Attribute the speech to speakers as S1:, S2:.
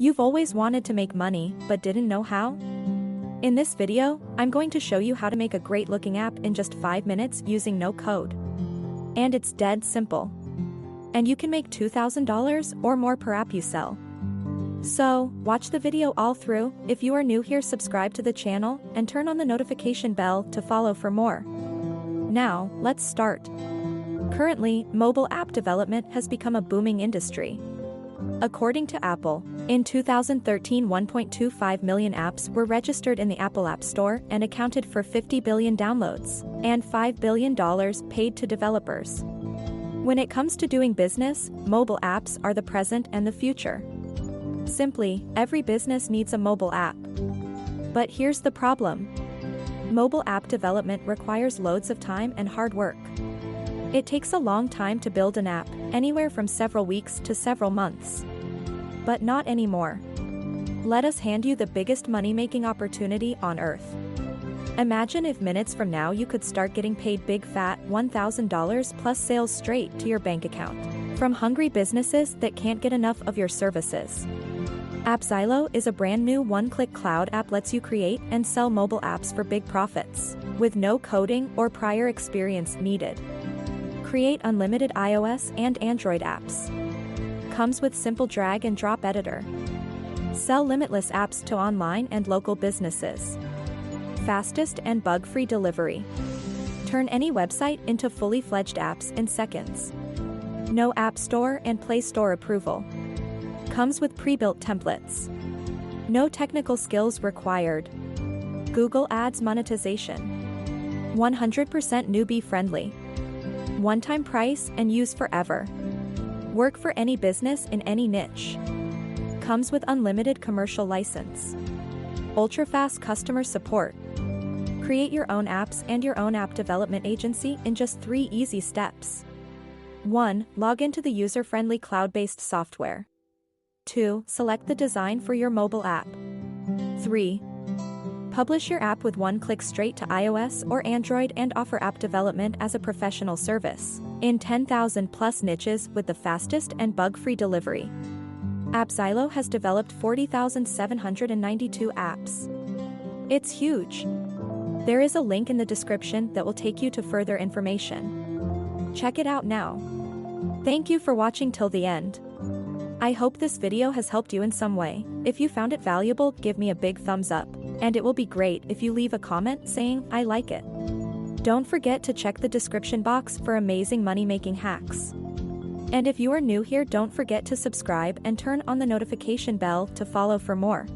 S1: You've always wanted to make money, but didn't know how? In this video, I'm going to show you how to make a great-looking app in just 5 minutes using no code. And it's dead simple. And you can make $2,000 or more per app you sell. So, watch the video all through. If you are new here, subscribe to the channel and turn on the notification bell to follow for more. Now, let's start. Currently, mobile app development has become a booming industry. According to Apple, in 2013, 1.25 million apps were registered in the Apple App Store and accounted for 50 billion downloads and $5 billion paid to developers. When it comes to doing business, mobile apps are the present and the future. Simply, every business needs a mobile app. But here's the problem. Mobile app development requires loads of time and hard work. It takes a long time to build an app, anywhere from several weeks to several months. But not anymore. Let us hand you the biggest money-making opportunity on earth. Imagine if minutes from now you could start getting paid big fat $1,000 plus sales straight to your bank account from hungry businesses that can't get enough of your services. AppZilo is a brand new one-click cloud app lets you create and sell mobile apps for big profits, with no coding or prior experience needed. Create unlimited iOS and Android apps. Comes with simple drag and drop editor. Sell limitless apps to online and local businesses. Fastest and bug-free delivery. Turn any website into fully fledged apps in seconds. No App Store and Play Store approval. Comes with pre-built templates. No technical skills required. Google Ads monetization. 100% newbie friendly. One-time price and use forever. Work for any business in any niche. Comes with unlimited commercial license. Ultra-fast customer support. Create your own apps and your own app development agency in just 3 easy steps. 1. Log into the user-friendly cloud-based software. 2. Select the design for your mobile app. 3. Publish your app with one click straight to iOS or Android and offer app development as a professional service in 10,000 plus niches with the fastest and bug-free delivery. AppZilo has developed 40,792 apps. It's huge. There is a link in the description that will take you to further information. Check it out now. Thank you for watching till the end. I hope this video has helped you in some way. If you found it valuable, give me a big thumbs up. And it will be great if you leave a comment saying, I like it. Don't forget to check the description box for amazing money-making hacks. And if you are new here, don't forget to subscribe and turn on the notification bell to follow for more.